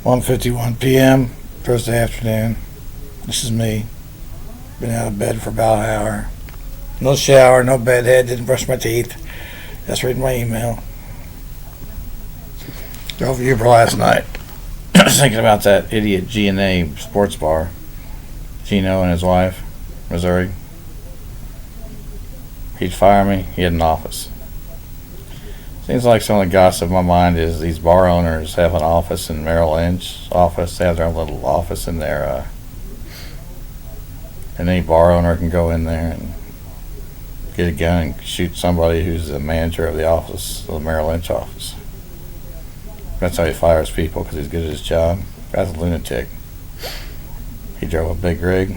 1:51 p.m. Thursday afternoon. This is me. Been out of bed for about an hour. No shower, no bedhead, didn't brush my teeth. Just reading my email. Drove Uber last night. I was thinking about that idiot G&A sports bar. Gino and his wife, Missouri. He'd fire me. He had an office. Seems like some of the gossip in my mind is these bar owners have an office in Merrill Lynch's office. They have their own little office in there, and any bar owner can go in there and get a gun and shoot somebody who's the manager of the office, of the Merrill Lynch office. That's how he fires people, because he's good at his job. Guy's a lunatic. He drove a big rig.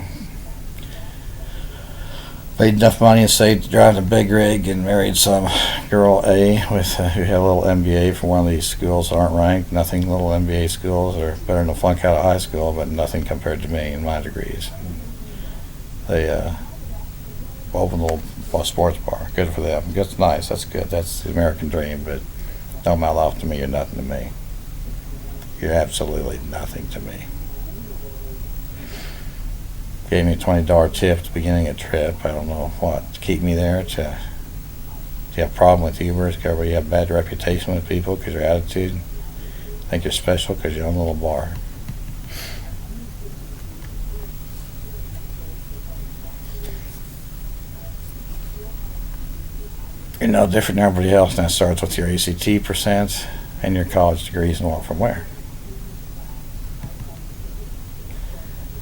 Made enough money and saved to drive a big rig and married some girl A with who had a little MBA from one of these schools that aren't ranked. Nothing, little MBA schools are better than a flunk out of high school, but nothing compared to me and my degrees. They opened a little sports bar. Good for them. That's nice. That's good. That's the American dream. But don't mouth off to me. You're nothing to me. You're absolutely nothing to me. Gave me a $20 tip at the beginning of the trip. I don't know what to keep me there. Do you have a problem with Ubers? Because you have a bad reputation with people because your attitude. Think you're special because you own a little bar. You're no different than everybody else, and that starts with your ACT percent and your college degrees and what from where.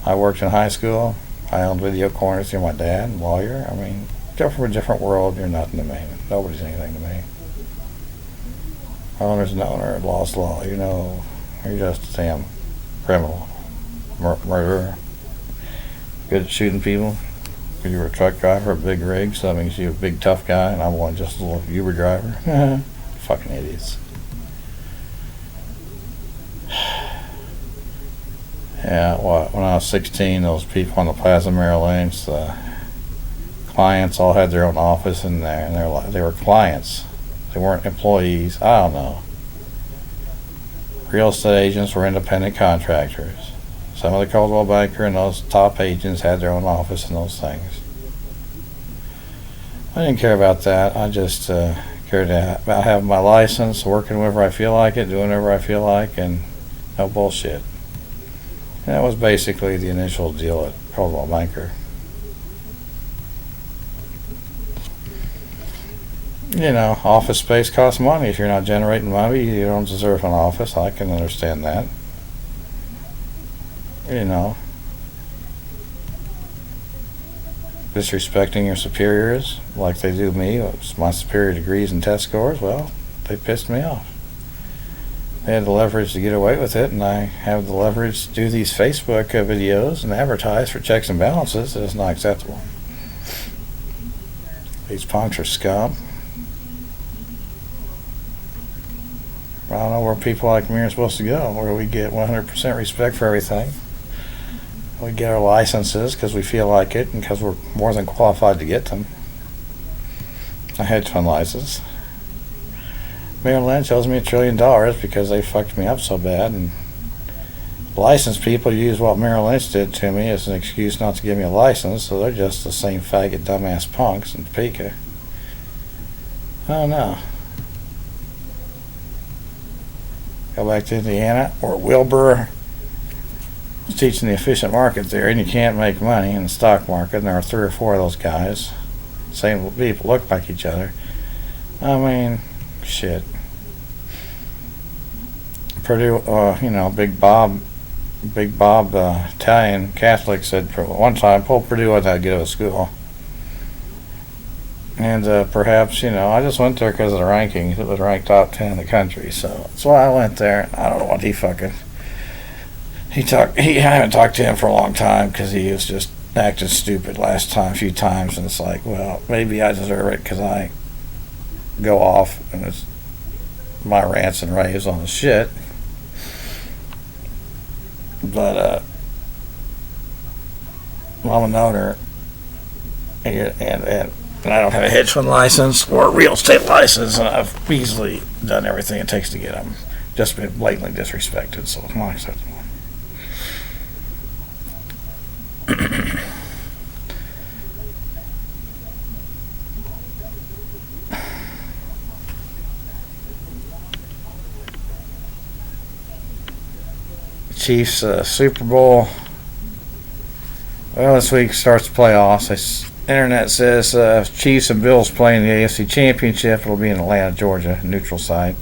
I worked in high school. I owned video corners through my dad, lawyer. I mean, you're from a different world. You're nothing to me. Nobody's anything to me. Owner's an owner, law's law. You know, you're just a damn criminal, murderer. Good at shooting people. You were a truck driver, a big rig, so that means you're a big tough guy, and I'm one just a little Uber driver. Fucking idiots. Yeah, when I was 16, those people on the Plaza Merrill Lynch, the clients all had their own office in there, and they were clients. They weren't employees. I don't know. Real estate agents were independent contractors. Some of the Coldwell Banker and those top agents had their own office and those things. I didn't care about that. I just cared about having my license, working wherever I feel like it, doing whatever I feel like, and no bullshit. And that was basically the initial deal at Coldwell Banker. You know, office space costs money. If you're not generating money, you don't deserve an office. I can understand that. You know, disrespecting your superiors like they do me, my superior degrees and test scores, well, they pissed me off. They had the leverage to get away with it, and I have the leverage to do these Facebook videos and advertise for checks and balances. It's not acceptable. These punks are scum. I don't know where people like me are supposed to go, where we get 100% respect for everything. We get our licenses because we feel like it and because we're more than qualified to get them. A hedge fund license. Merrill Lynch owes me $1 trillion because they fucked me up so bad, and licensed people use what Merrill Lynch did to me as an excuse not to give me a license, so they're just the same faggot dumbass punks in Topeka. I don't know. Go back to Indiana, or Wilbur was teaching the efficient market theory, and you can't make money in the stock market, and there are 3 or 4 of those guys. Same people look like each other. I mean, shit. Purdue, Big Bob, Italian Catholic, said one time, Purdue wasn't that good of a school. And perhaps, I just went there because of the rankings. It was ranked top 10 in the country, so that's why I went there. I don't know what I haven't talked to him for a long time because he was just acting stupid last time, a few times, and it's like, well, maybe I deserve it because I go off and it's my rants and raves on the shit. But I'm an owner, and I don't have a hedge fund license or a real estate license, and I've easily done everything it takes to get them. just been blatantly disrespected, so it's not acceptable. Chiefs Super Bowl. Well, this week starts the playoffs. Internet says Chiefs and Bills playing the AFC Championship. It'll be in Atlanta, Georgia, neutral site.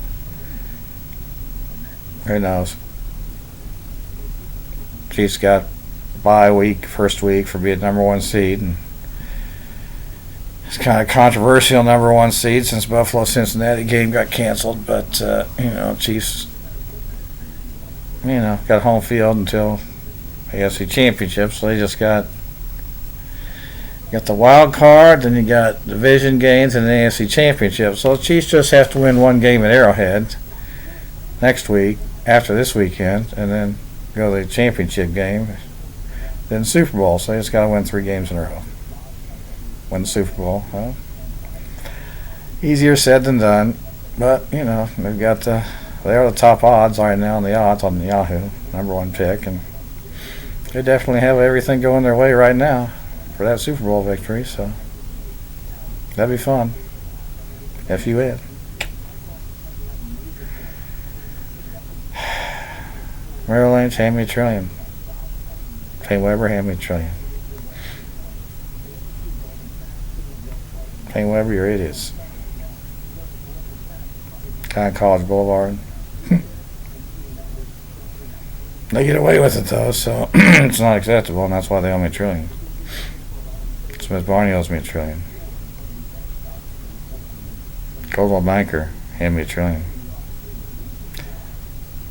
Who knows? Chiefs got bye week, first week for being number one seed, and it's kind of controversial number one seed since Buffalo Cincinnati game got canceled. But Chiefs, got home field until AFC Championship, so they just got the wild card, then you got division games and the AFC Championship. So the Chiefs just have to win one game at Arrowhead next week, after this weekend, and then go to the championship game, then Super Bowl. So they just got to win 3 games in a row. Win the Super Bowl. Well, easier said than done, but they've got they are the top odds right now on the odds on Yahoo, number one pick, and they definitely have everything going their way right now for that Super Bowl victory, so that'd be fun if you win. Merrill Lynch, hand me $1 trillion. Payne Weber, hand me $1 trillion. Payne Weber, you're idiots. Kind of College Boulevard. They get away with it though, so it's not acceptable, and that's why they owe me $1 trillion. Smith Barney owes me $1 trillion. Coldwell Banker, hand me $1 trillion.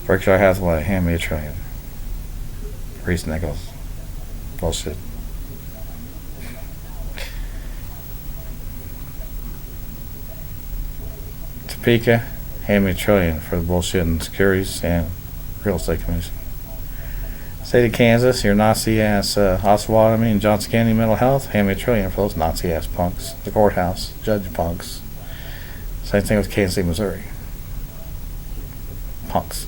Berkshire Hathaway, hand me $1 trillion. Reese Nichols, bullshit. Topeka, hand me $1 trillion for the bullshit in securities and real estate commission. State of Kansas, your Nazi-ass Osawatomie and Johnson County Mental Health, hand me $1 trillion for those Nazi-ass punks. The courthouse, judge punks. Same thing with Kansas City, Missouri. Punks.